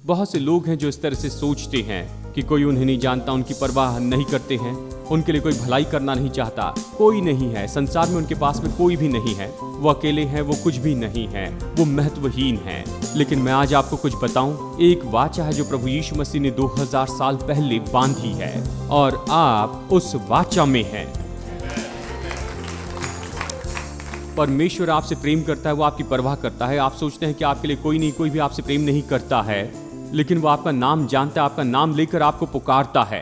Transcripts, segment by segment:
बहुत से लोग हैं जो इस तरह से सोचते हैं कि कोई उन्हें नहीं जानता, उनकी परवाह नहीं करते हैं, उनके लिए कोई भलाई करना नहीं चाहता, कोई नहीं है संसार में, उनके पास में कोई भी नहीं है, वो अकेले हैं, वो कुछ भी नहीं है, वो महत्वहीन है। लेकिन मैं आज आपको कुछ बताऊं, एक वाचा है जो प्रभु यीशु मसीह ने 2000 साल पहले बांधी है और आप उस वाचा में हैं। परमेश्वर आपसे प्रेम करता है, वो आपकी परवाह करता है। आप सोचते हैं कि आपके लिए कोई नहीं, कोई भी आपसे प्रेम नहीं करता है, लेकिन वो आपका नाम जानता है, आपका नाम लेकर आपको पुकारता है।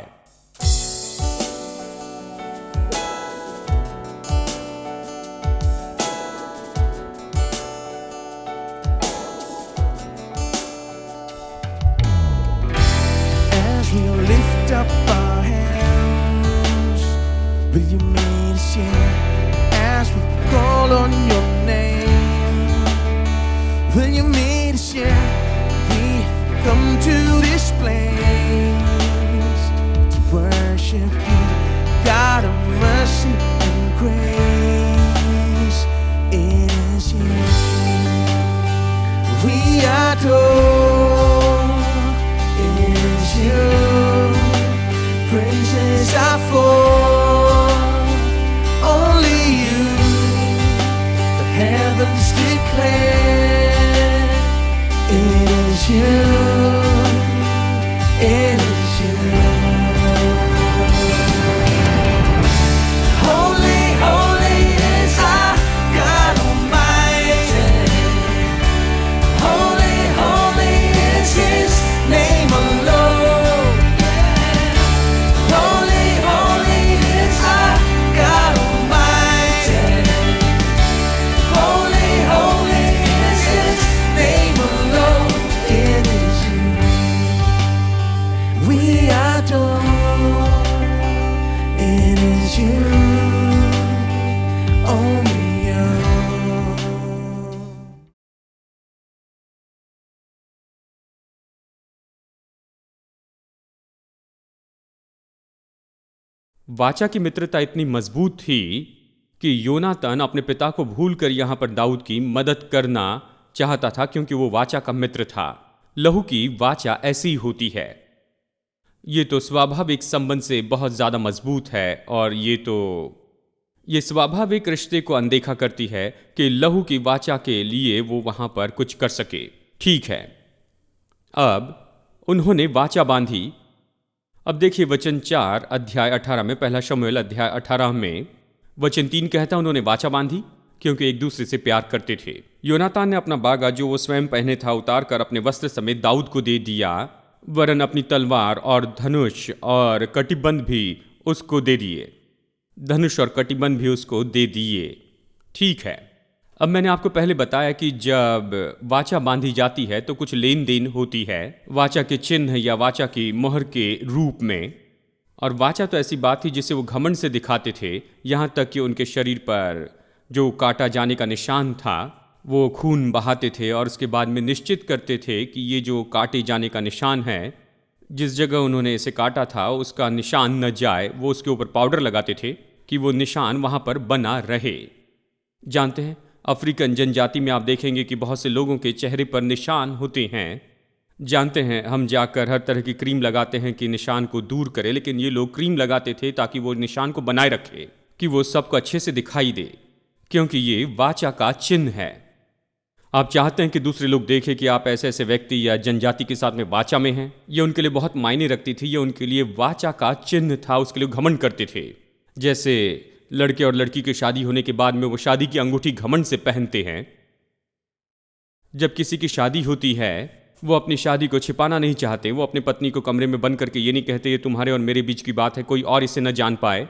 As we lift up our hands, will you meet us here? As we call on your name, will you meet us here? We come to this place to worship you, God of mercy and grace. It is you we adore. It is you praises are for. Only you, the heavens declare. It is you, it is you. Holy, holy is our God Almighty. Holy, holy is His name alone. Holy, holy is our God Almighty. Holy, holy is His name alone. It is you we adore. It is you, only you. वाचा की मित्रता इतनी मजबूत थी कि योनातान अपने पिता को भूलकर यहां पर दाऊद की मदद करना चाहता था, क्योंकि वो वाचा का मित्र था। लहू की वाचा ऐसी होती है, ये तो स्वाभाविक संबंध से बहुत ज्यादा मजबूत है, और ये स्वाभाविक रिश्ते को अनदेखा करती है कि लहू की वाचा के लिए वो वहां पर कुछ कर सके। ठीक है, अब उन्होंने वाचा बांधी। अब देखिए वचन 4 अध्याय 18 में, पहला शमूएल अध्याय 18 में वचन 3 कहता है उन्होंने वाचा बांधी क्योंकि एक दूसरे से प्यार करते थे। योनातान ने अपना बागा जो वो स्वयं पहने था उतार कर अपने वस्त्र समेत दाऊद को दे दिया, वरन अपनी तलवार और धनुष और कटिबंध भी उसको दे दिए। धनुष और कटिबंध भी उसको दे दिए। ठीक है, अब मैंने आपको पहले बताया कि जब वाचा बांधी जाती है तो कुछ लेन देन होती है वाचा के चिन्ह या वाचा की मोहर के रूप में। और वाचा तो ऐसी बात थी जिसे वो घमंड से दिखाते थे, यहाँ तक कि उनके शरीर पर जो काटा जाने का निशान था वो खून बहाते थे और उसके बाद में निश्चित करते थे कि ये जो काटे जाने का निशान है, जिस जगह उन्होंने इसे काटा था उसका निशान न जाए, वो उसके ऊपर पाउडर लगाते थे कि वो निशान वहाँ पर बना रहे। जानते हैं, अफ्रीकन जनजाति में आप देखेंगे कि बहुत से लोगों के चेहरे पर निशान होते हैं। जानते हैं, हम जाकर हर तरह की क्रीम लगाते हैं कि निशान को दूर करे, लेकिन ये लोग क्रीम लगाते थे ताकि वो निशान को बनाए रखे, कि वो सबको अच्छे से दिखाई दे, क्योंकि ये वाचा का चिन्ह है। आप चाहते हैं कि दूसरे लोग देखें कि आप ऐसे ऐसे व्यक्ति या जनजाति के साथ में वाचा में हैं। ये उनके लिए बहुत मायने रखती थी, ये उनके लिए वाचा का चिन्ह था, उसके लिए घमंड करते थे। जैसे लड़के और लड़की की शादी होने के बाद में वो शादी की अंगूठी घमंड से पहनते हैं। जब किसी की शादी होती है वो अपनी शादी को छिपाना नहीं चाहते, वो अपनी पत्नी को कमरे में बंद करके ये नहीं कहते ये तुम्हारे और मेरे बीच की बात है, कोई और इसे न जान पाए।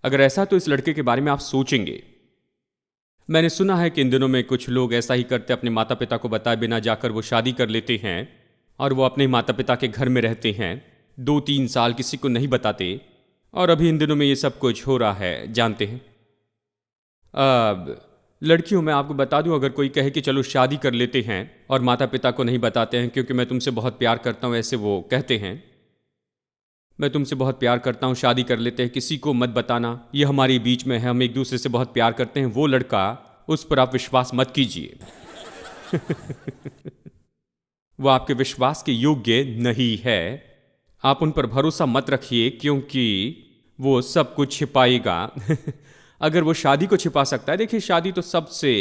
अगर ऐसा तो इस लड़के के बारे में आप सोचेंगे। मैंने सुना है कि इन दिनों में कुछ लोग ऐसा ही करते, अपने माता पिता को बताए बिना जाकर वो शादी कर लेते हैं और वो अपने माता पिता के घर में रहते हैं 2-3 साल, किसी को नहीं बताते। और अभी इन दिनों में ये सब कुछ हो रहा है, जानते हैं। अब लड़कियों में आपको बता दूं, अगर कोई कहे कि चलो शादी कर लेते हैं और माता पिता को नहीं बताते हैं क्योंकि मैं तुमसे बहुत प्यार करता हूं, ऐसे वो कहते हैं, मैं तुमसे बहुत प्यार करता हूं, शादी कर लेते हैं, किसी को मत बताना, ये हमारे बीच में है, हम एक दूसरे से बहुत प्यार करते हैं, वो लड़का, उस पर आप विश्वास मत कीजिए। वो आपके विश्वास के योग्य नहीं है। आप उन पर भरोसा मत रखिए, क्योंकि वो सब कुछ छिपाएगा। अगर वो शादी को छिपा सकता है, देखिए शादी तो सबसे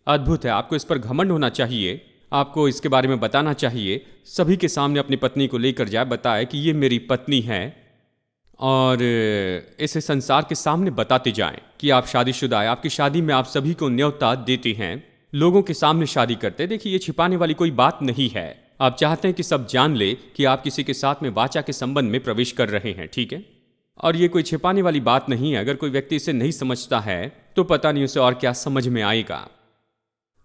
अद्भुत है। आपको इस पर घमंड होना चाहिए, आपको इसके बारे में बताना चाहिए, सभी के सामने अपनी पत्नी को लेकर जाए, बताए कि ये मेरी पत्नी है, और इसे संसार के सामने बताते जाएं कि आप शादीशुदा हैं। आपकी शादी में आप सभी को न्योता देते हैं, लोगों के सामने शादी करते हैं। देखिए, ये छिपाने वाली कोई बात नहीं है। आप चाहते हैं कि सब जान ले कि आप किसी के साथ में वाचा के संबंध में प्रवेश कर रहे हैं, ठीक है? और ये कोई छिपाने वाली बात नहीं है। अगर कोई व्यक्ति इसे नहीं समझता है तो पता नहीं उसे और क्या समझ में आएगा।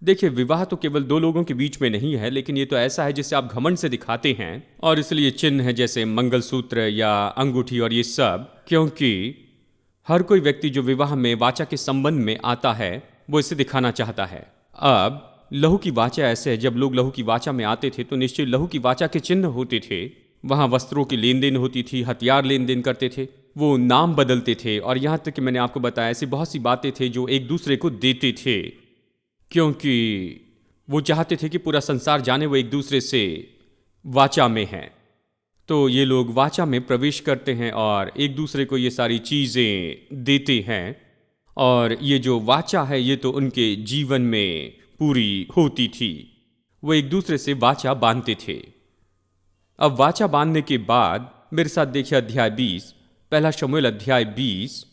देखिए, विवाह तो केवल दो लोगों के बीच में नहीं है, लेकिन ये तो ऐसा है जिसे आप घमंड से दिखाते हैं, और इसलिए चिन्ह है जैसे मंगलसूत्र या अंगूठी और ये सब, क्योंकि हर कोई व्यक्ति जो विवाह में वाचा के संबंध में आता है वो इसे दिखाना चाहता है। अब लहू की वाचा ऐसे है, जब लोग लहू की वाचा में आते थे तो निश्चय लहू की वाचा के चिन्ह होते थे। वहां वस्त्रों की लेन देन होती थी, हथियार लेन देन करते थे, वो नाम बदलते थे, और यहां तक कि मैंने आपको बताया ऐसी बहुत सी बातें थे जो एक दूसरे को देते थे, क्योंकि वो चाहते थे कि पूरा संसार जाने वो एक दूसरे से वाचा में हैं। तो ये लोग वाचा में प्रवेश करते हैं और एक दूसरे को ये सारी चीज़ें देते हैं, और ये जो वाचा है ये तो उनके जीवन में पूरी होती थी। वो एक दूसरे से वाचा बांधते थे। अब वाचा बांधने के बाद मेरे साथ देखिए अध्याय 20, पहला शमूएल अध्याय 20।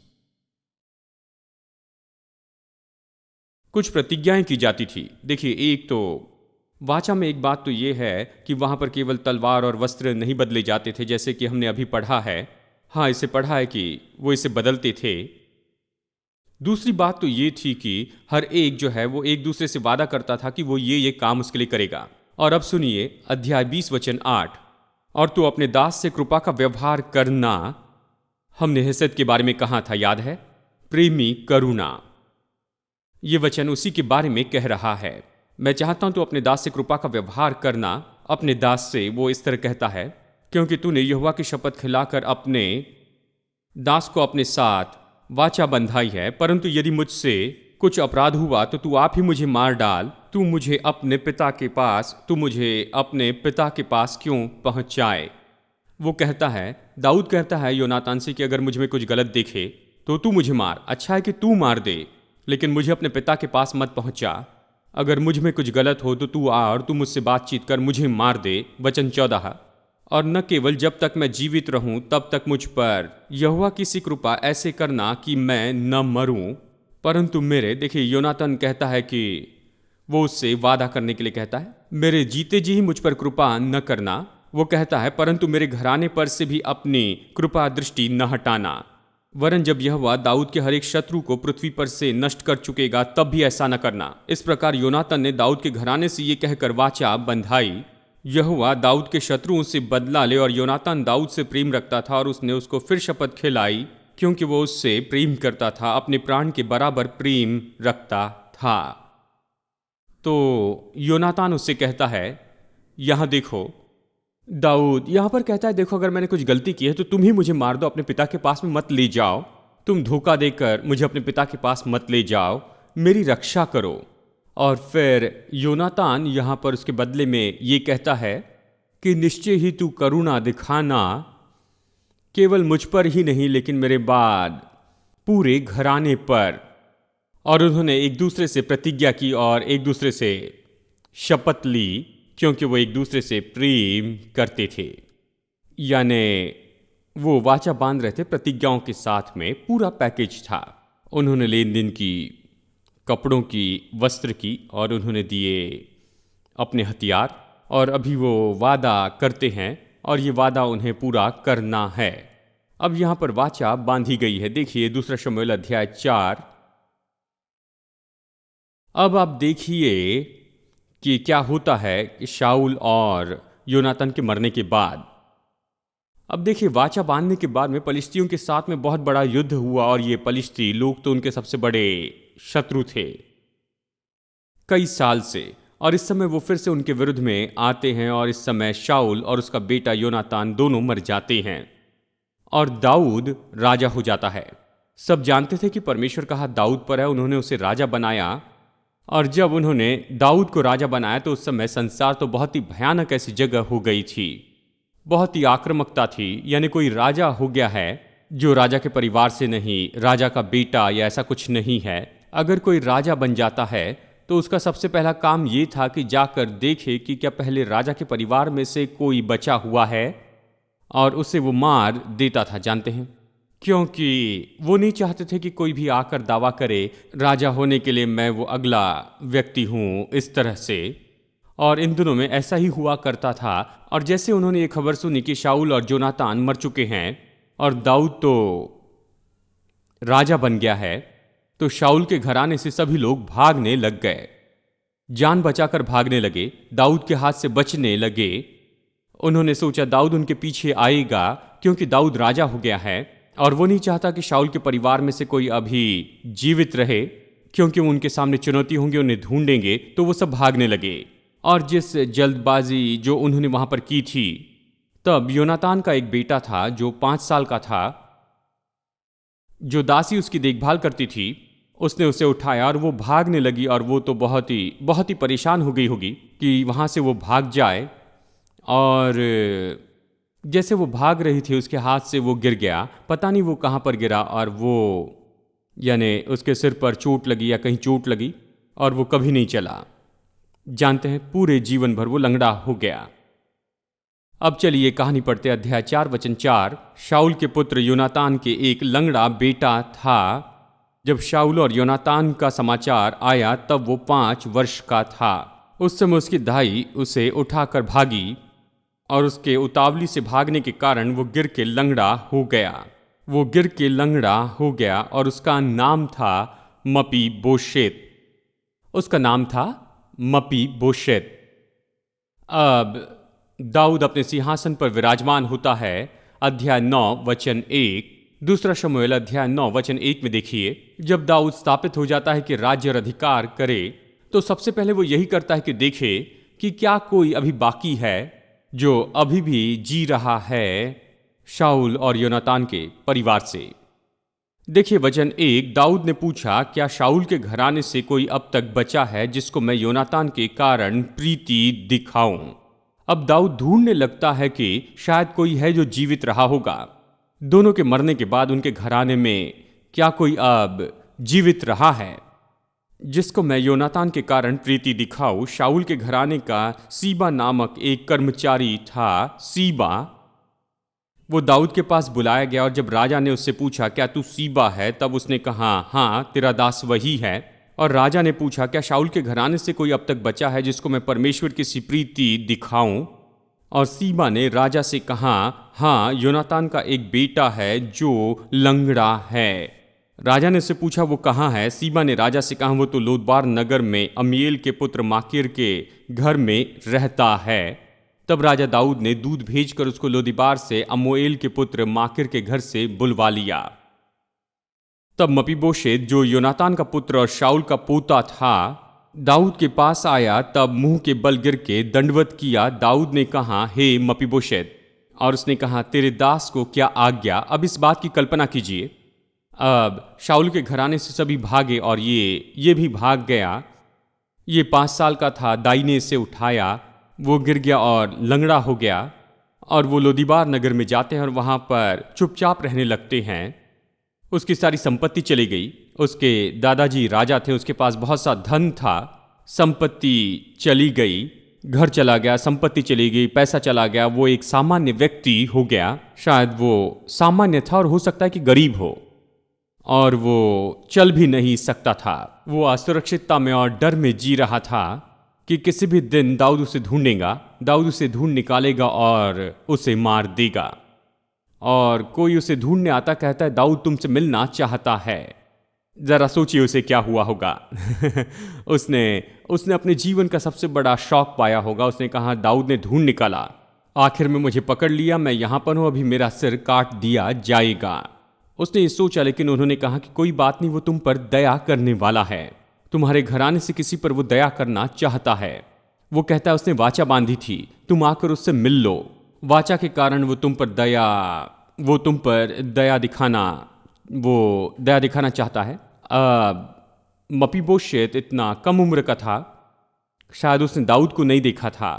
कुछ प्रतिज्ञाएं की जाती थी। देखिए, एक तो वाचा में एक बात तो ये है कि वहां पर केवल तलवार और वस्त्र नहीं बदले जाते थे, जैसे कि हमने अभी पढ़ा है। हाँ, इसे पढ़ा है कि वो इसे बदलते थे। दूसरी बात तो ये थी कि हर एक जो है वो एक दूसरे से वादा करता था कि वो ये काम उसके लिए करेगा। और अब सुनिए अध्याय 20 वचन 8, और तू अपने दास से कृपा का व्यवहार करना। हमने हेसेद के बारे में कहा था, याद है? प्रेमी करुणा। ये वचन उसी के बारे में कह रहा है। मैं चाहता हूं तो अपने दास से कृपा का व्यवहार करना। अपने दास से वो इस तरह कहता है, क्योंकि तूने यहोवा की शपथ खिलाकर अपने दास को अपने साथ वाचा बंधाई है। परंतु यदि मुझसे कुछ अपराध हुआ तो तू आप ही मुझे मार डाल। तू मुझे अपने पिता के पास क्यों पहुंचाए? वो कहता है, दाऊद कहता है योनातान से कि अगर मुझ में कुछ गलत देखे तो तू मुझे मार। अच्छा है कि तू मार दे, लेकिन मुझे अपने पिता के पास मत पहुंचा। अगर मुझ में कुछ गलत हो तो तू आ और तू मुझसे बातचीत कर, मुझे मार दे। वचन 14, और न केवल जब तक मैं जीवित रहूं तब तक मुझ पर यहोवा की सी कृपा ऐसे करना कि मैं न मरूं, परंतु मेरे। देखिए, योनातान कहता है कि वो उससे वादा करने के लिए कहता है, मेरे जीते जी ही मुझ पर कृपा न करना। वो कहता है, परंतु मेरे घराने पर से भी अपनी कृपा दृष्टि न हटाना। वरन जब यहोवा दाऊद के हर एक शत्रु को पृथ्वी पर से नष्ट कर चुकेगा तब भी ऐसा न करना। इस प्रकार योनातान ने दाऊद के घराने से ये कहकर वाचा बंधाई, यहोवा दाऊद के शत्रुओं से बदला ले। और योनातान दाऊद से प्रेम रखता था और उसने उसको फिर शपथ खिलाई, क्योंकि वो उससे प्रेम करता था, अपने प्राण के बराबर प्रेम रखता था। तो योनातान उससे कहता है, यहां देखो, दाऊद यहां पर कहता है, देखो अगर मैंने कुछ गलती की है तो तुम ही मुझे मार दो, अपने पिता के पास में मत ले जाओ। तुम धोखा देकर मुझे अपने पिता के पास मत ले जाओ, मेरी रक्षा करो। और फिर योनातान यहां पर उसके बदले में ये कहता है कि निश्चय ही तू करुणा दिखाना, केवल मुझ पर ही नहीं लेकिन मेरे बाद पूरे घराने पर। और उन्होंने एक दूसरे से प्रतिज्ञा की और एक दूसरे से शपथ ली, क्योंकि वो एक दूसरे से प्रेम करते थे। यानी वो वाचा बांध रहे थे प्रतिज्ञाओं के साथ में, पूरा पैकेज था। उन्होंने लेन देन की, कपड़ों की, वस्त्र की, और उन्होंने दिए अपने हथियार, और अभी वो वादा करते हैं और ये वादा उन्हें पूरा करना है। अब यहां पर वाचा बांधी गई है। देखिए दूसरा शमूएल अध्याय 4। अब आप देखिए कि क्या होता है कि शाऊल और योनातान के मरने के बाद। अब देखिए, वाचा बांधने के बाद में पलिश्तियों के साथ में बहुत बड़ा युद्ध हुआ, और ये पलिश्ती लोग तो उनके सबसे बड़े शत्रु थे कई साल से। और इस समय वो फिर से उनके विरुद्ध में आते हैं, और इस समय शाऊल और उसका बेटा योनातान दोनों मर जाते हैं और दाऊद राजा हो जाता है। सब जानते थे कि परमेश्वर का हाथ दाऊद पर है, उन्होंने उसे राजा बनाया, और जब उन्होंने दाऊद को राजा बनाया तो उस समय संसार तो बहुत ही भयानक ऐसी जगह हो गई थी, बहुत ही आक्रामकता थी। यानी कोई राजा हो गया है जो राजा के परिवार से नहीं, राजा का बेटा या ऐसा कुछ नहीं है। अगर कोई राजा बन जाता है तो उसका सबसे पहला काम ये था कि जाकर देखे कि क्या पहले राजा के परिवार में से कोई बचा हुआ है, और उसे वो मार देता था। जानते हैं, क्योंकि वो नहीं चाहते थे कि कोई भी आकर दावा करे राजा होने के लिए मैं वो अगला व्यक्ति हूँ, इस तरह से। और इन दिनों में ऐसा ही हुआ करता था। और जैसे उन्होंने ये खबर सुनी कि शाऊल और जोनातान मर चुके हैं और दाऊद तो राजा बन गया है, तो शाऊल के घराने से सभी लोग भागने लग गए, जान बचाकर भागने लगे, दाऊद के हाथ से बचने लगे। उन्होंने सोचा दाऊद उनके पीछे आएगा क्योंकि दाऊद राजा हो गया है, और वो नहीं चाहता कि शाऊल के परिवार में से कोई अभी जीवित रहे, क्योंकि वो उनके सामने चुनौती होंगी, उन्हें ढूंढेंगे। तो वो सब भागने लगे। और जिस जल्दबाजी जो उन्होंने वहां पर की थी, तब योनातान का एक बेटा था जो 5 साल का था, जो दासी उसकी देखभाल करती थी, उसने उसे उठाया और वो भागने लगी। और वो तो बहुत ही परेशान हो गई होगी कि वहां से वो भाग जाए। और जैसे वो भाग रही थी उसके हाथ से वो गिर गया, पता नहीं वो कहाँ पर गिरा, और वो यानी उसके सिर पर चोट लगी या कहीं चोट लगी, और वो कभी नहीं चला। जानते हैं, पूरे जीवन भर वो लंगड़ा हो गया। अब चलिए कहानी पढ़ते, अध्याय 4 वचन 4। शाऊल के पुत्र योनातान के एक लंगड़ा बेटा था। जब शाऊल और योनातान का समाचार आया तब वो 5 वर्ष का था। उस समय उसकी दाई उसे उठाकर भागी, और उसके उतावली से भागने के कारण वो गिर के लंगड़ा हो गया। और उसका नाम था मपीबोशेत। अब दाऊद अपने सिंहासन पर विराजमान होता है। अध्याय 9 वचन 1, दूसरा शमूएल अध्याय 9 वचन 1 में देखिए, जब दाऊद स्थापित हो जाता है कि राज्य और अधिकार करे, तो सबसे पहले वो यही करता है कि देखे कि क्या कोई अभी बाकी है जो अभी भी जी रहा है शाऊल और योनातान के परिवार से। देखिए वचन 1, दाऊद ने पूछा, क्या शाऊल के घराने से कोई अब तक बचा है जिसको मैं योनातान के कारण प्रीति दिखाऊं। अब दाऊद ढूंढने लगता है कि शायद कोई है जो जीवित रहा होगा। दोनों के मरने के बाद उनके घराने में क्या कोई अब जीवित रहा है जिसको मैं योनातान के कारण प्रीति दिखाऊं। शाऊल के घराने का सीबा नामक एक कर्मचारी था। सीबा, वो दाऊद के पास बुलाया गया, और जब राजा ने उससे पूछा, क्या तू सीबा है? तब उसने कहा, हाँ, तेरा दास वही है। और राजा ने पूछा, क्या शाऊल के घराने से कोई अब तक बचा है जिसको मैं परमेश्वर की सी प्रीति दिखाऊं? और सीबा ने राजा से कहा, हाँ, योनातान का एक बेटा है जो लंगड़ा है। राजा ने उससे पूछा, वो कहाँ है? सीबा ने राजा से कहा, वो तो लोदबार नगर में अमीएल के पुत्र माकीर के घर में रहता है। तब राजा दाऊद ने दूध भेजकर उसको लोदीबार से अमोएल के पुत्र माकीर के घर से बुलवा लिया। तब मपीबोशेत, जो योनातान का पुत्र और शाऊल का पोता था, दाऊद के पास आया। तब मुंह के बल गिर के दंडवत किया। दाऊद ने कहा, हे मपीबोशेत, और उसने कहा, तेरे दास को क्या आज्ञा? अब इस बात की कल्पना कीजिए, अब शाऊल के घराने से सभी भागे और ये भी भाग गया। ये 5 साल का था, दाई ने इसे उठाया, वो गिर गया और लंगड़ा हो गया। और वो लोदीबार नगर में जाते हैं और वहाँ पर चुपचाप रहने लगते हैं। उसकी सारी संपत्ति चली गई। उसके दादाजी राजा थे, उसके पास बहुत सा धन था, संपत्ति चली गई, घर चला गया, संपत्ति चली गई, पैसा चला गया। वो एक सामान्य व्यक्ति हो गया। शायद वो सामान्य था और हो सकता है कि गरीब हो, और वो चल भी नहीं सकता था। वो असुरक्षितता में और डर में जी रहा था कि किसी भी दिन दाऊद उसे ढूंढेगा, दाऊद उसे ढूंढ निकालेगा और उसे मार देगा। और कोई उसे ढूंढने आता, कहता है, दाऊद तुमसे मिलना चाहता है। जरा सोचिए उसे क्या हुआ होगा। उसने अपने जीवन का सबसे बड़ा शौक पाया होगा। उसने कहा, दाऊद ने ढूंढ निकाला, आखिर में मुझे पकड़ लिया, मैं यहां पर हूं, अभी मेरा सिर काट दिया जाएगा। उसने ये सोचा, लेकिन उन्होंने कहा कि कोई बात नहीं, वो तुम पर दया करने वाला है, तुम्हारे घराने से किसी पर वो दया करना चाहता है। वो कहता है, उसने वाचा बांधी थी, तुम आकर उससे मिल लो। वाचा के कारण वो तुम पर दया दिखाना चाहता है। मपीबोशेत इतना कम उम्र का था, शायद उसने दाऊद को नहीं देखा था,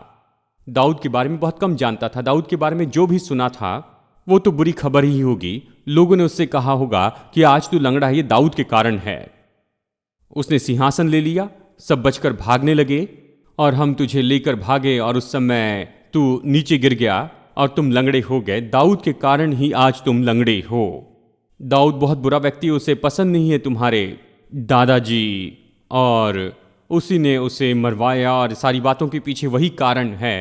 दाऊद के बारे में बहुत कम जानता था। दाऊद के बारे में जो भी सुना था वो तो बुरी खबर ही होगी। लोगों ने उससे कहा होगा कि आज तू लंगड़ा है, ये दाऊद के कारण है। उसने सिंहासन ले लिया, सब बचकर भागने लगे और हम तुझे लेकर भागे और उस समय तू नीचे गिर गया और तुम लंगड़े हो गए। दाऊद के कारण ही आज तुम लंगड़े हो। दाऊद बहुत बुरा व्यक्ति, उसे पसंद नहीं है तुम्हारे दादाजी, और उसी ने उसे मरवाया और सारी बातों के पीछे वही कारण है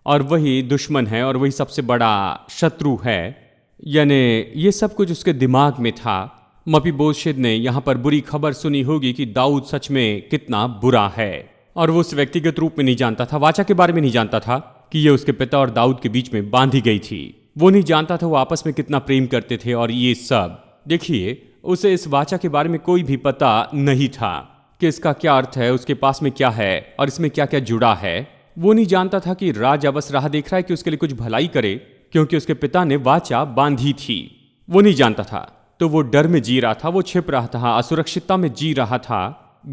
और वही दुश्मन है और वही सबसे बड़ा शत्रु है। यानी ये सब कुछ उसके दिमाग में था। मपीबोशेत ने यहाँ पर बुरी खबर सुनी होगी कि दाऊद सच में कितना बुरा है, और वो उस व्यक्तिगत रूप में नहीं जानता था, वाचा के बारे में नहीं जानता था कि ये उसके पिता और दाऊद के बीच में बांधी गई थी। वो नहीं जानता था वो आपस में कितना प्रेम करते थे और ये सब। देखिए, उसे इस वाचा के बारे में कोई भी पता नहीं था कि इसका क्या अर्थ है, उसके पास में क्या है और इसमें क्या क्या जुड़ा है। वो नहीं जानता था कि राजा बस राह देख रहा है कि उसके लिए कुछ भलाई करे, क्योंकि उसके पिता ने वाचा बांधी थी। वो नहीं जानता था, तो वो डर में जी रहा था, वो छिप रहा था, असुरक्षितता में जी रहा था,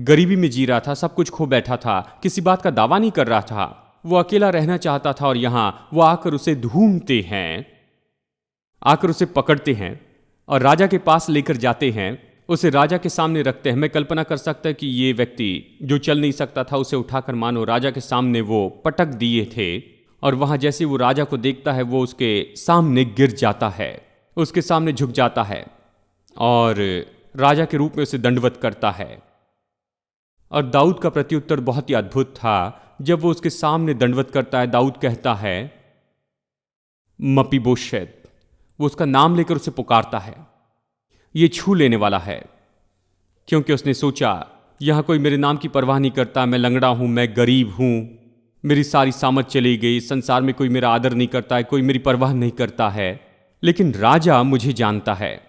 गरीबी में जी रहा था, सब कुछ खो बैठा था, किसी बात का दावा नहीं कर रहा था। वो अकेला रहना चाहता था और यहां वो आकर उसे ढूंढते हैं, आकर उसे पकड़ते हैं और राजा के पास लेकर जाते हैं, उसे राजा के सामने रखते हैं। मैं कल्पना कर सकता कि ये व्यक्ति जो चल नहीं सकता था उसे उठाकर मानो राजा के सामने वो पटक दिए थे, और वहां जैसे वो राजा को देखता है वो उसके सामने गिर जाता है, उसके सामने झुक जाता है और राजा के रूप में उसे दंडवत करता है। और दाऊद का प्रत्युत्तर बहुत ही अद्भुत था। जब वो उसके सामने दंडवत करता है, दाऊद कहता है मपीबोशेत, वो उसका नाम लेकर उसे पुकारता है। ये छू लेने वाला है, क्योंकि उसने सोचा यहां कोई मेरे नाम की परवाह नहीं करता, मैं लंगड़ा हूं, मैं गरीब हूं, मेरी सारी सामत चली गई, संसार में कोई मेरा आदर नहीं करता है, कोई मेरी परवाह नहीं करता है। लेकिन राजा मुझे जानता है,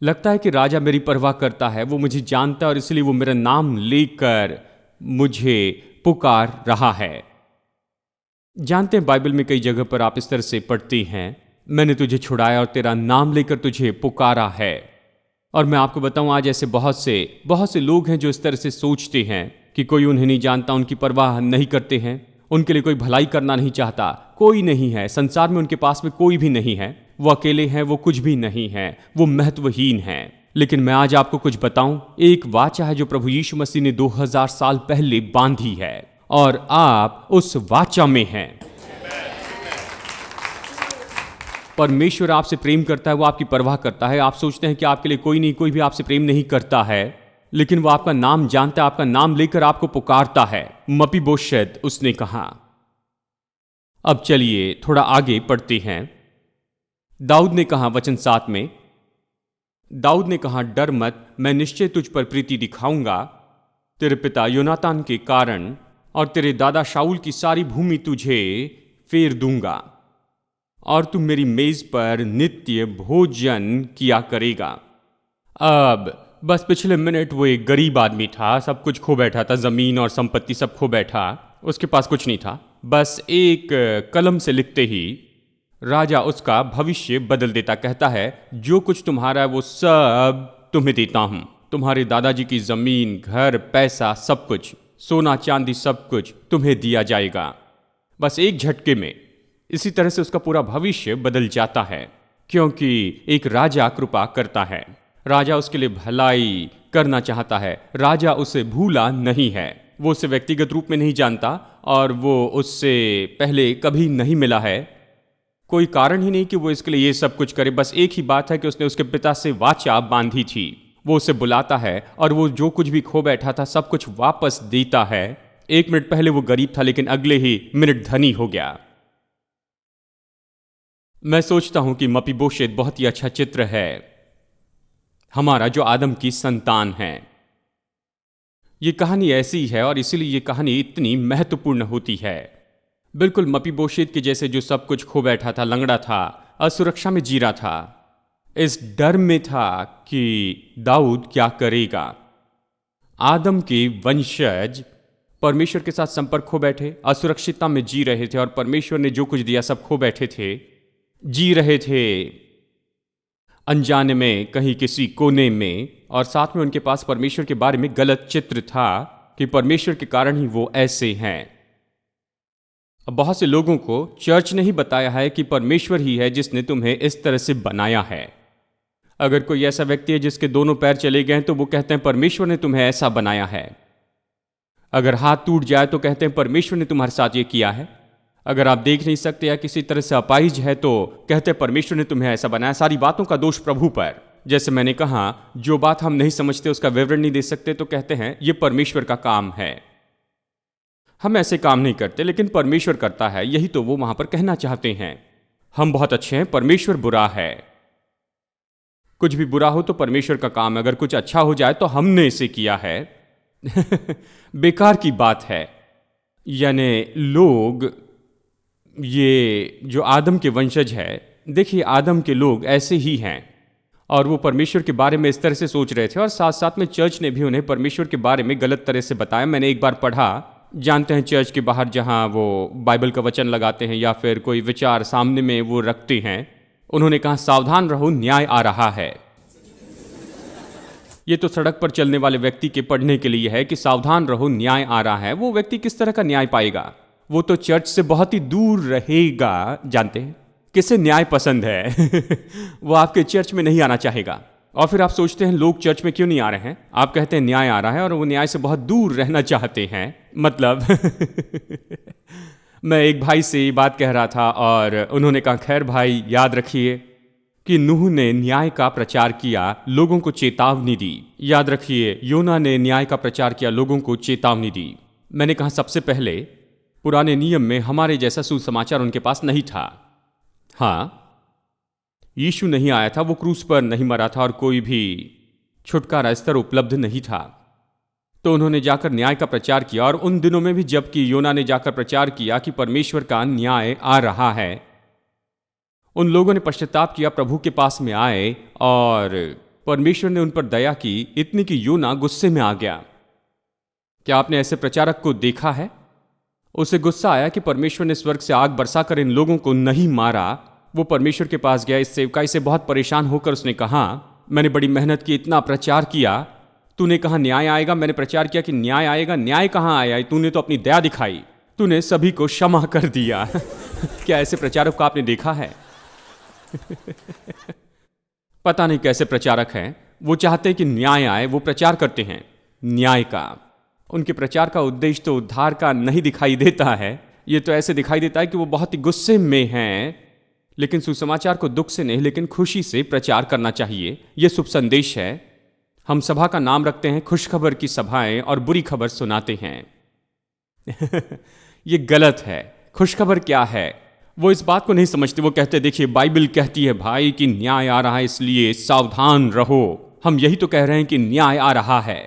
लगता है कि राजा मेरी परवाह करता है, वो मुझे जानता है और इसलिए वो मेरा नाम लेकर मुझे पुकार रहा है। जानते हैं बाइबल में कई जगह पर आप इस तरह से पढ़ते हैं, मैंने तुझे छुड़ाया और तेरा नाम लेकर तुझे पुकारा है। और मैं आपको बताऊं, आज ऐसे बहुत से लोग हैं जो इस तरह से सोचते हैं कि कोई उन्हें नहीं जानता, उनकी परवाह नहीं करते हैं, उनके लिए कोई भलाई करना नहीं चाहता, कोई नहीं है संसार में, उनके पास में कोई भी नहीं है, वो अकेले हैं, वो कुछ भी नहीं है, वो महत्वहीन हैं। लेकिन मैं आज आपको कुछ बताऊं, एक वाचा है जो प्रभु यीशु मसीह ने 2000 साल पहले बांधी है और आप उस वाचा में हैं। परमेश्वर आपसे प्रेम करता है, वो आपकी परवाह करता है। आप सोचते हैं कि आपके लिए कोई नहीं, कोई भी आपसे प्रेम नहीं करता है, लेकिन वो आपका नाम जानता है, आपका नाम लेकर आपको पुकारता है। मपीबोशेत उसने कहा। अब चलिए थोड़ा आगे पढ़ते हैं। दाऊद ने कहा वचन 7 में, दाऊद ने कहा डर मत, मैं निश्चय तुझ पर प्रीति दिखाऊंगा, तेरे पिता योनातान के कारण और तेरे दादा शाऊल की सारी भूमि तुझे फेर दूंगा और तू मेरी मेज पर नित्य भोजन किया करेगा। अब बस पिछले मिनट वो एक गरीब आदमी था, सब कुछ खो बैठा था, जमीन और संपत्ति सब खो बैठा, उसके पास कुछ नहीं था। बस एक कलम से लिखते ही राजा उसका भविष्य बदल देता, कहता है जो कुछ तुम्हारा है वो सब तुम्हें देता हूं, तुम्हारे दादाजी की जमीन, घर, पैसा, सब कुछ, सोना चांदी सब कुछ तुम्हें दिया जाएगा। बस एक झटके में इसी तरह से उसका पूरा भविष्य बदल जाता है, क्योंकि एक राजा कृपा करता है, राजा उसके लिए भलाई करना चाहता है, राजा उसे भूला नहीं है, वो उसे व्यक्तिगत रूप में नहीं जानता और वो उससे पहले कभी नहीं मिला है। कोई कारण ही नहीं कि वो इसके लिए ये सब कुछ करे, बस एक ही बात है कि उसने उसके पिता से वाचा बांधी थी। वो उसे बुलाता है और वो जो कुछ भी खो बैठा था सब कुछ वापस देता है। एक मिनट पहले वो गरीब था, लेकिन अगले ही मिनट धनी हो गया। मैं सोचता हूं कि मपीबोशेत बहुत ही अच्छा चित्र है हमारा जो आदम की संतान है। ये कहानी ऐसी है और इसीलिए ये कहानी इतनी महत्वपूर्ण होती है। बिल्कुल मपीबोशेत के जैसे जो सब कुछ खो बैठा था, लंगड़ा था, असुरक्षा में जी रहा था, इस डर में था कि दाऊद क्या करेगा। आदम के वंशज परमेश्वर के साथ संपर्क खो बैठे, असुरक्षितता में जी रहे थे और परमेश्वर ने जो कुछ दिया सब खो बैठे थे, जी रहे थे। अनजाने में कहीं किसी कोने में, और साथ में उनके पास परमेश्वर के बारे में गलत चित्र था कि परमेश्वर के कारण ही वो ऐसे हैं। अब बहुत से लोगों को चर्च ने ही बताया है कि परमेश्वर ही है जिसने तुम्हें इस तरह से बनाया है। अगर कोई ऐसा व्यक्ति है जिसके दोनों पैर चले गए तो वो कहते हैं परमेश्वर ने तुम्हें ऐसा बनाया है। अगर हाथ टूट जाए तो कहते हैं परमेश्वर ने तुम्हारे साथ ये किया है। अगर आप देख नहीं सकते या किसी तरह से अपाहिज है तो कहते हैं परमेश्वर ने तुम्हें ऐसा बनाया। सारी बातों का दोष प्रभु पर। जैसे मैंने कहा, जो बात हम नहीं समझते उसका विवरण नहीं दे सकते तो कहते हैं ये परमेश्वर का काम है। हम ऐसे काम नहीं करते लेकिन परमेश्वर करता है, यही तो वो वहां पर कहना चाहते हैं। हम बहुत अच्छे हैं, परमेश्वर बुरा है। कुछ भी बुरा हो तो परमेश्वर का काम है, अगर कुछ अच्छा हो जाए तो हमने इसे किया है। बेकार की बात है। यानी लोग, ये जो आदम के वंशज है, देखिए आदम के लोग ऐसे ही हैं और वो परमेश्वर के बारे में इस तरह से सोच रहे थे और साथ साथ में चर्च ने भी उन्हें परमेश्वर के बारे में गलत तरह से बताया। मैंने एक बार पढ़ा, जानते हैं चर्च के बाहर जहां वो बाइबल का वचन लगाते हैं या फिर कोई विचार सामने में वो रखते हैं, उन्होंने कहा सावधान रहो न्याय आ रहा है। ये तो सड़क पर चलने वाले व्यक्ति के पढ़ने के लिए है कि सावधान रहो न्याय आ रहा है। वो व्यक्ति किस तरह का न्याय पाएगा? वो तो चर्च से बहुत ही दूर रहेगा। जानते हैं किसे न्याय पसंद है? वो आपके चर्च में नहीं आना चाहेगा। और फिर आप सोचते हैं लोग चर्च में क्यों नहीं आ रहे हैं? आप कहते हैं न्याय आ रहा है और वो न्याय से बहुत दूर रहना चाहते हैं। मतलब मैं एक भाई से ये बात कह रहा था और उन्होंने कहा खैर भाई, याद रखिए कि नूह ने न्याय का प्रचार किया, लोगों को चेतावनी दी। याद रखिए योना ने न्याय का प्रचार किया, लोगों को चेतावनी दी। मैंने कहा सबसे पहले पुराने नियम में हमारे जैसा सुसमाचार उनके पास नहीं था। हाँ, यीशु नहीं आया था, वो क्रूस पर नहीं मरा था और कोई भी छुटकारा स्तर उपलब्ध नहीं था। तो उन्होंने जाकर न्याय का प्रचार किया और उन दिनों में भी जबकि योना ने जाकर प्रचार किया कि परमेश्वर का न्याय आ रहा है, उन लोगों ने पश्चाताप किया, प्रभु के पास में आए और परमेश्वर ने उन पर दया की, इतनी कि योना गुस्से में आ गया। क्या आपने ऐसे प्रचारक को देखा है? उसे गुस्सा आया कि परमेश्वर ने स्वर्ग से आग बरसाकर इन लोगों को नहीं मारा। वो परमेश्वर के पास गया, इस सेवकाई से बहुत परेशान होकर उसने कहा मैंने बड़ी मेहनत की, इतना प्रचार किया, तूने कहा न्याय आएगा, मैंने प्रचार किया कि न्याय आएगा, न्याय कहाँ आया? तूने तो अपनी दया दिखाई, तूने सभी को क्षमा कर दिया। क्या ऐसे प्रचारक को आपने देखा है? पता नहीं कैसे प्रचारक हैं, वो चाहते हैं कि न्याय आए, वो प्रचार करते हैं न्याय का। उनके प्रचार का उद्देश्य तो उद्धार का नहीं दिखाई देता है। ये तो ऐसे दिखाई देता है कि वो बहुत ही गुस्से में हैं, लेकिन सुसमाचार को दुख से नहीं लेकिन खुशी से प्रचार करना चाहिए। ये शुभ संदेश है। हम सभा का नाम रखते हैं खुशखबर की सभाएं और बुरी खबर सुनाते हैं। ये गलत है। खुशखबर क्या है? वो इस बात को नहीं समझते। वो कहते देखिए बाइबल कहती है भाई कि न्याय आ रहा है, इसलिए सावधान रहो। हम यही तो कह रहे हैं कि न्याय आ रहा है।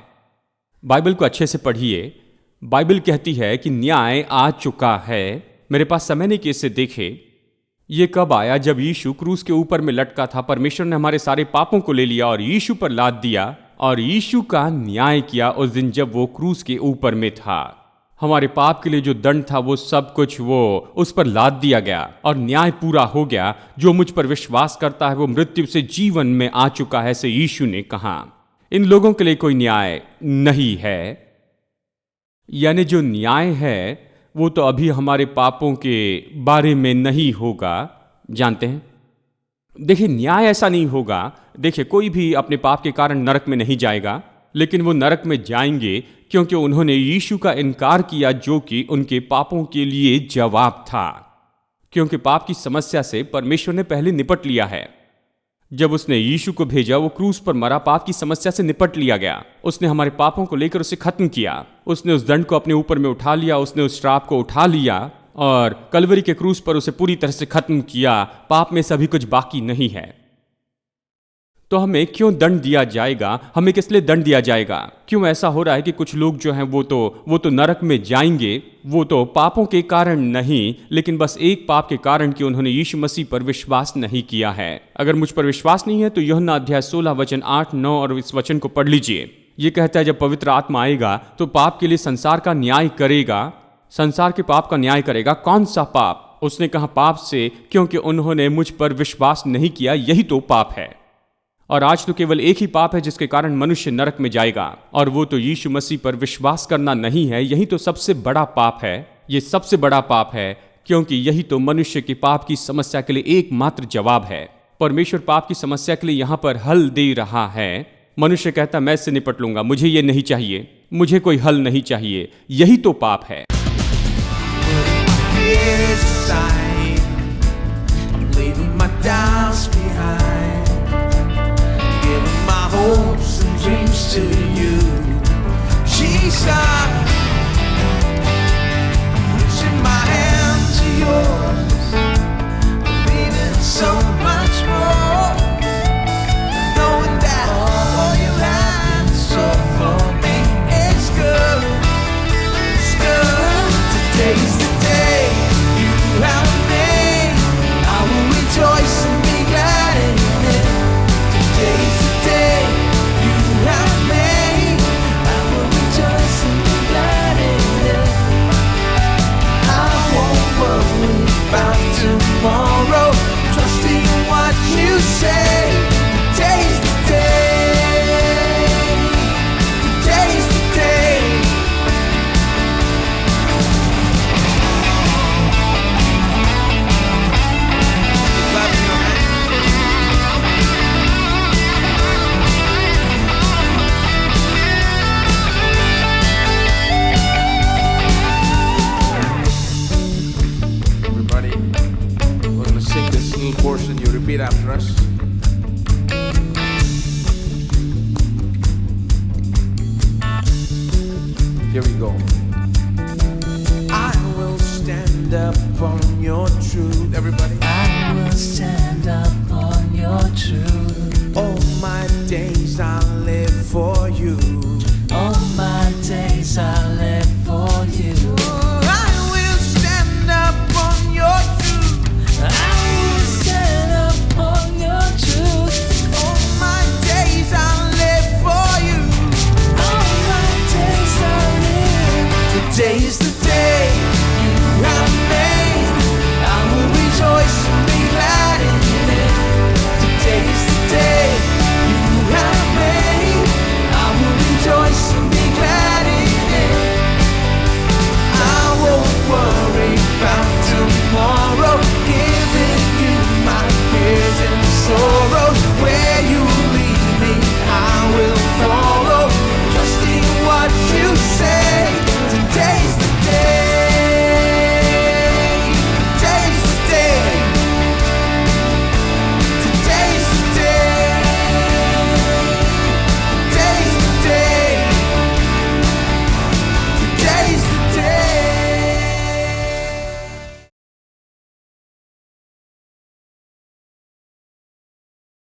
बाइबल को अच्छे से पढ़िए। बाइबल कहती है कि न्याय आ चुका है। मेरे पास समय नहीं कि इसे देखे। ये कब आया? जब यीशु क्रूस के ऊपर में लटका था। परमेश्वर ने हमारे सारे पापों को ले लिया और यीशु पर लाद दिया और यीशु का न्याय किया उस दिन जब वो क्रूस के ऊपर में था। हमारे पाप के लिए जो दंड था वो सब कुछ वो उस पर लाद दिया गया और न्याय पूरा हो गया। जो मुझ पर विश्वास करता है वो मृत्यु से जीवन में आ चुका है, ऐसे यीशु ने कहा। इन लोगों के लिए कोई न्याय नहीं है। यानी जो न्याय है वो तो अभी हमारे पापों के बारे में नहीं होगा। जानते हैं, देखिए न्याय ऐसा नहीं होगा। देखिए कोई भी अपने पाप के कारण नरक में नहीं जाएगा, लेकिन वो नरक में जाएंगे क्योंकि उन्होंने यीशु का इनकार किया जो कि उनके पापों के लिए जवाब था। क्योंकि पाप की समस्या से परमेश्वर ने पहले निपट लिया है। जब उसने यीशु को भेजा, वो क्रूस पर मरा, पाप की समस्या से निपट लिया गया। उसने हमारे पापों को लेकर उसे खत्म किया। उसने उस दंड को अपने ऊपर में उठा लिया, उसने उस श्राप को उठा लिया और कलवरी के क्रूस पर उसे पूरी तरह से खत्म किया। पाप में से अभी कुछ बाकी नहीं है। तो हमें क्यों दंड दिया जाएगा? हमें किस लिए दंड दिया जाएगा? क्यों ऐसा हो रहा है कि कुछ लोग जो हैं वो तो नरक में जाएंगे? वो तो पापों के कारण नहीं, लेकिन बस एक पाप के कारण कि उन्होंने यीशु मसीह पर विश्वास नहीं किया है। अगर मुझ पर विश्वास नहीं है तो यूहन्ना अध्याय 16 वचन 8, 9 और इस वचन को पढ़ लीजिए। ये कहता है जब पवित्र आत्मा आएगा तो पाप के लिए संसार का न्याय करेगा, संसार के पाप का न्याय करेगा। कौन सा पाप? उसने कहा पाप से, क्योंकि उन्होंने मुझ पर विश्वास नहीं किया, यही तो पाप है। और आज तो केवल एक ही पाप है जिसके कारण मनुष्य नरक में जाएगा, और वो तो यीशु मसीह पर विश्वास करना नहीं है। यही तो सबसे बड़ा पाप है। ये सबसे बड़ा पाप है, क्योंकि यही तो मनुष्य के पाप की समस्या के लिए एकमात्र जवाब है। परमेश्वर पाप की समस्या के लिए यहाँ पर हल दे रहा है। मनुष्य कहता मैं इससे निपट लूंगा, मुझे ये नहीं चाहिए, मुझे कोई हल नहीं चाहिए। यही तो पाप है। So much more, knowing that all you have in store for me is good. It's good. Today's the day you have made. I will rejoice and be glad in it. Today's the day you have made. I will rejoice and be glad in it. I won't worry about tomorrow. Trusting what you say. Today's the day. Today's the day. Everybody, we're gonna sing this little portion. You repeat after us. Here we go. I will stand up on your truth. Everybody. I will stand